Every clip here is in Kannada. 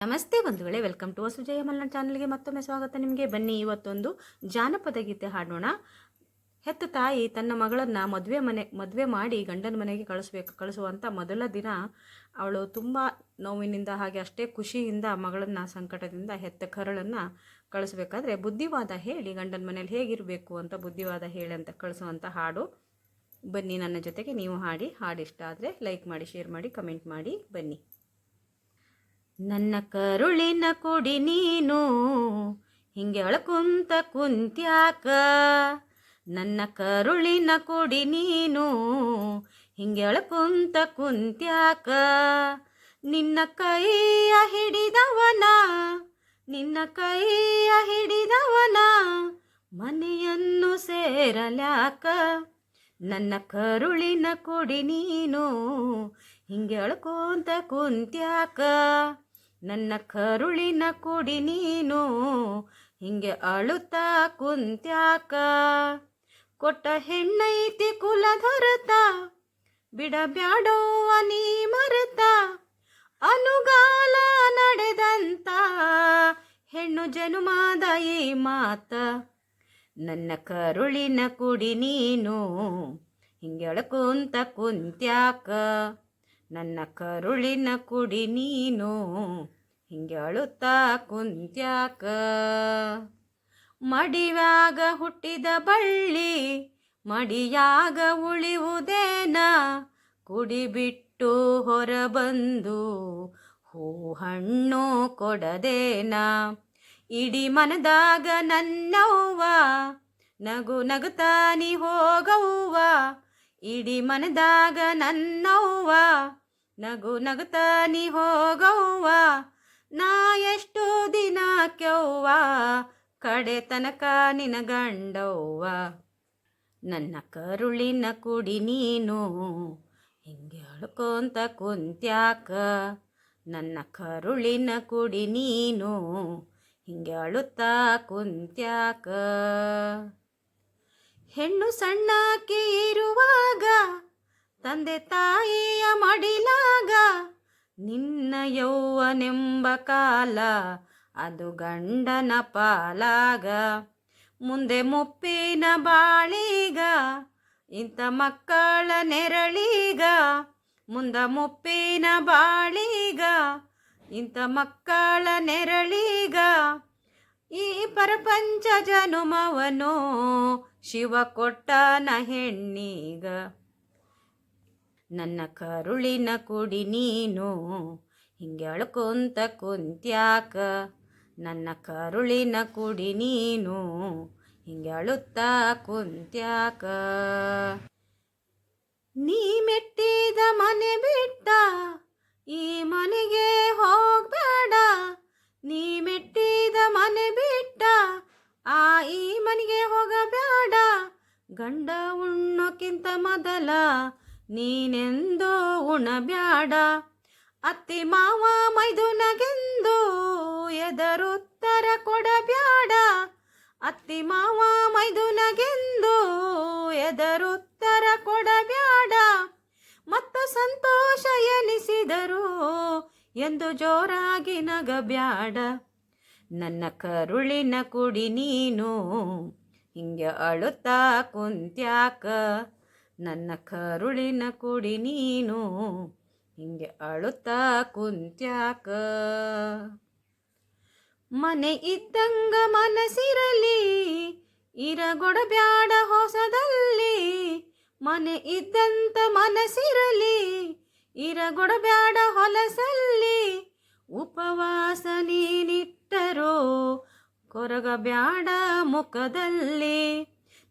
ನಮಸ್ತೆ ಬಂಧುಗಳೇ, ವೆಲ್ಕಮ್ ಟು ಸುಜಯ ಮಲ್ನಾಡ್ ಚಾನಲ್ಗೆ ಮತ್ತೊಮ್ಮೆ ಸ್ವಾಗತ ನಿಮಗೆ. ಬನ್ನಿ, ಇವತ್ತೊಂದು ಜಾನಪದ ಗೀತೆ ಹಾಡೋಣ. ಹೆತ್ತ ತಾಯಿ ತನ್ನ ಮಗಳನ್ನು ಮದುವೆ ಮಾಡಿ ಗಂಡನ ಮನೆಗೆ ಕಳಿಸುವಂಥ ಮೊದಲ ದಿನ ಅವಳು ತುಂಬ ನೋವಿನಿಂದ ಹಾಗೆ ಅಷ್ಟೇ ಖುಷಿಯಿಂದ ಮಗಳನ್ನು ಸಂಕಟದಿಂದ ಹೆತ್ತ ಕರಳನ್ನು ಕಳಿಸ್ಬೇಕಾದ್ರೆ ಬುದ್ಧಿವಾದ ಹೇಳಿ ಗಂಡನ ಮನೇಲಿ ಹೇಗಿರಬೇಕು ಅಂತ ಬುದ್ಧಿವಾದ ಹೇಳಿ ಅಂತ ಕಳಿಸುವಂಥ ಹಾಡು. ಬನ್ನಿ, ನನ್ನ ಜೊತೆಗೆ ನೀವು ಹಾಡಿಷ್ಟ ಆದರೆ ಲೈಕ್ ಮಾಡಿ, ಶೇರ್ ಮಾಡಿ, ಕಮೆಂಟ್ ಮಾಡಿ. ಬನ್ನಿ. ನನ್ನ ಕರುಳಿನ ಕೊಡಿ ನೀನು ಹಿಂಗೆ ಅಳ್ಕುಂತ ಕುಂತ್ಯಾಕ, ನನ್ನ ಕರುಳಿನ ಕೊಡಿ ನೀನು ಹಿಂಗೆ ಅಳ್ಕುಂತ ಕುಂತ್ಯಾಕ, ನಿನ್ನ ಕೈಯ ಹಿಡಿದವನ ಮನೆಯನ್ನು ಸೇರಲ್ಯಾಕ, ನನ್ನ ಕರುಳಿನ ಕೊಡಿ ನೀನು ಹಿಂಗೆ ಅಳ್ಕೊಂತ ಕುಂತ್ಯಾಕ, ನನ್ನ ಕರುಳಿನ ಕೊಡಿ ನೀನು ಹಿಂಗೆ ಅಳುತ್ತಾ ಕುಂತ್ಯಾಕ, ಕೊಟ್ಟ ಹೆಣ್ಣೈತಿ ಕುಲಧರತ ಬಿಡಬ್ಯಾಡೋವ ನೀ ಮರೆತ, ಅನುಗಾಲ ನಡೆದಂತ ಹೆಣ್ಣು ಜನುಮಾದ ಈ ಮಾತ, ನನ್ನ ಕರುಳಿನ ಕೊಡಿ ನೀನು ಹಿಂಗೆ ಅಳ್ಕೊಂತ ಕುಂತ್ಯಾಕ, ನನ್ನ ಕರುಳಿನ ಕೊಡಿ ನೀನು ಹಿಂಗೆ ಅಳುತ್ತಾ ಕುಂತ್ಯಾಕ, ಮಡಿವ್ಯಾಗ ಹುಟ್ಟಿದ ಬಳ್ಳಿ ಮಡಿಯಾಗ ಉಳಿಯುವುದೇನ, ಕುಡಿಬಿಟ್ಟು ಹೊರಬಂದು ಹೂ ಹಣ್ಣು ಕೊಡದೇನ, ಇಡೀ ಮನದಾಗ ನನ್ನವ್ವ ನಗು ನಗುತ್ತಾನಿ ಹೋಗವ್ವ, ಇಡೀ ಮನದಾಗ ನನ್ನವ್ವ ನಗು ನಗುತ್ತಾನಿ ಹೋಗವ್ವ, ನಾ ಎಷ್ಟು ದಿನ ಕೆವ್ವ ಕಡೆ ತನಕ ನಿನ ಗಂಡವ್ವ, ನನ್ನ ಕರುಳಿನ ಕುಡಿ ನೀನು ಹಿಂಗೆ ಅಳ್ಕೊಂತ ಕುಂತ್ಯಾಕ, ನನ್ನ ಕರುಳಿನ ಕುಡಿ ನೀನು ಹಿಂಗೆ ಅಳುತ್ತಾ ಕುಂತ್ಯಾಕ, ಹೆಣ್ಣು ಸಣ್ಣಾಕಿ ಇರುವಾಗ ತಂದೆ ತಾಯಿಯ ಮಡಿಲಾಗ, ನಿನ್ನ ಯೌವನೆಂಬ ಕಾಲ ಅದು ಗಂಡನ ಪಾಲಾಗ, ಮುಂದೆ ಮುಪ್ಪಿನ ಬಾಳೀಗ ಇಂಥ ಮಕ್ಕಳ ನೆರಳೀಗ, ಮುಂದ ಮುಪ್ಪಿನ ಬಾಳೀಗ ಇಂಥ ಮಕ್ಕಳ ನೆರಳೀಗ, ಈ ಪ್ರಪಂಚ ಜನುಮವನು ಶಿವ ಕೊಟ್ಟನ ಹೆಣ್ಣೀಗ, ನನ್ನ ಕರುಳಿನ ಕೊಡಿ ನೀನು ಹಿಂಗೆ ಅಳ್ಕೊಂತ ಕುಂತ್ಯಾಕ, ನನ್ನ ಕರುಳಿನ ಕೊಡಿ ನೀನು ಹಿಂಗೆ ಅಳುತ್ತಾ ಕುಂತ್ಯಾಕ, ನೀ ಮೆಟ್ಟಿದ ಮನೆ ಬಿಟ್ಟ ಈ ಮನೆಗೆ ಹೋಗ್ಬೇಡ, ನೀ ಮೆಟ್ಟಿದ ಮನೆ ಬಿಟ್ಟ ಈ ಮನೆಗೆ ಹೋಗಬೇಡ, ಗಂಡ ಉಣ್ಣೋಕ್ಕಿಂತ ಮೊದಲ ನೀನೆಂದೋ ಉಣಬ್ಯಾಡ, ಅತ್ತಿ ಮಾವ ಮೈದುನಗೆಂದು ಎದರುತ್ತರ ಕೊಡಬ್ಯಾಡ, ಅತ್ತಿ ಮಾವ ಮೈದುನಗೆಂದು ಎದರುತ್ತರ ಕೊಡಬ್ಯಾಡ, ಮತ್ತ ಸಂತೋಷ ಎನಿಸಿದರು ಎಂದು ಜೋರಾಗಿ ನಗಬ್ಯಾಡ, ನನ್ನ ಕರುಳಿನ ಕೊಡಿ ನೀನು ಹಿಂಗೆ ಅಳುತ್ತಾ ಕುಂತ್ಯಾಕ, ನನ್ನ ಕರುಳಿನ ಕೊಡಿ ನೀನು ಹಿಂಗೆ ಅಳುತ್ತಾ ಕುಂತ್ಯಾಕ, ಮನೆ ಇದ್ದಂಗ ಮನಸ್ಸಿರಲಿ ಇರಗೊಡಬ್ಯಾಡ ಹೊಸದಲ್ಲಿ, ಮನೆ ಇದ್ದಂತ ಮನಸ್ಸಿರಲಿ ಇರಗೊಡಬ್ಯಾಡ ಹೊಲಸಲ್ಲಿ, ಉಪವಾಸ ನೀನಿಟ್ಟರೋ ಕೊರಗಬ್ಯಾಡ ಮುಖದಲ್ಲಿ,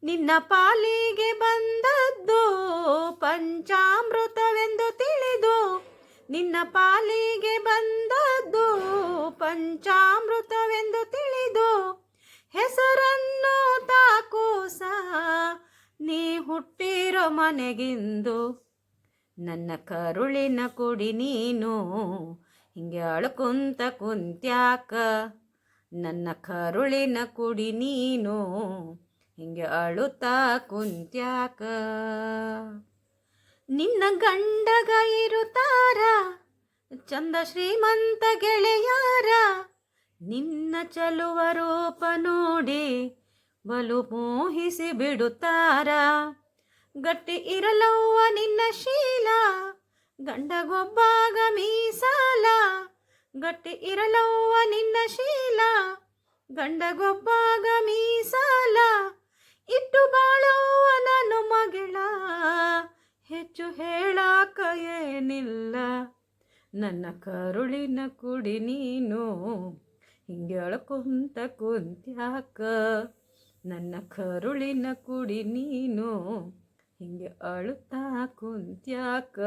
ನಿನ್ನ ಪಾಲಿಗೆ ಬಂದದ್ದು ಪಂಚಾಮೃತವೆಂದು ತಿಳಿದು, ನಿನ್ನ ಪಾಲಿಗೆ ಬಂದದ್ದು ಪಂಚಾಮೃತವೆಂದು ತಿಳಿದು, ಹೆಸರನ್ನು ತಾಕೂಸ ನೀ ಹುಟ್ಟಿರೋ ಮನೆಗಿಂದು, ನನ್ನ ಕರುಳಿನ ಕೊಡಿ ನೀನು ಹಿಂಗೆ ಅಳ್ಕೊಂತ ಕುಂತ್ಯಾಕ, ನನ್ನ ಕರುಳಿನ ಕೊಡಿ ನೀನು ಹಿಂಗೆ ಅಳುತ್ತಾ ಕುಂತ್ಯಾಕ, ನಿನ್ನ ಗಂಡಗ ಇರುತ್ತಾರ ಚಂದ ಶ್ರೀಮಂತ ಗೆಳೆಯಾರ ನಿನ್ನ ಚಲುವ ರೂಪ ನೋಡಿ ಬಲು ಮೋಹಿಸಿ ಬಿಡುತ್ತಾರ. ಗಟ್ಟಿ ಇರಲವ್ವ ನಿನ್ನ ಶೀಲ ಗಂಡಗೊಬ್ಬಾಗ ಮೀಸಾಲ. ಗಟ್ಟಿ ಇರಲವ್ವ ನಿನ್ನ ಶೀಲ ಗಂಡಗೊಬ್ಬಾಗ ಮೀಸಾಲ. ಇಟ್ಟು ಬಾಳವ್ವ ನಾನು ಮಗಳ ಹೆಚ್ಚು ಹೇಳಾಕ ಏನಿಲ್ಲ. ನನ್ನ ಕರುಳಿನ ಕುಡಿ ನೀನು ಹಿಂಗೆ ಅಳ್ಕೊಂತ ಕುಂತ್ಯಾಕ. ನನ್ನ ಕರುಳಿನ ಕುಡಿ ನೀನು ಹಿಂಗೆ ಅಳುತ್ತಾ ಕುಂತ್ಯಾಕ.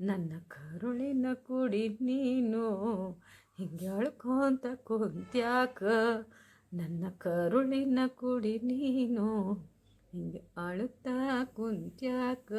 ನನ್ನ ಕರುಳಿನ ಕುಡಿ ನೀನು ಹಿಂಗೆ ಅಳ್ಕೊಂತ ಕುಂತ್ಯಾಕ. ನನ್ನ ಕರುಳಿನ ಕುಡಿ ನೀನು ಹಿಂಗೆ ಅಳುತ್ತಾ ಕುಂತ್ಯಾಕ.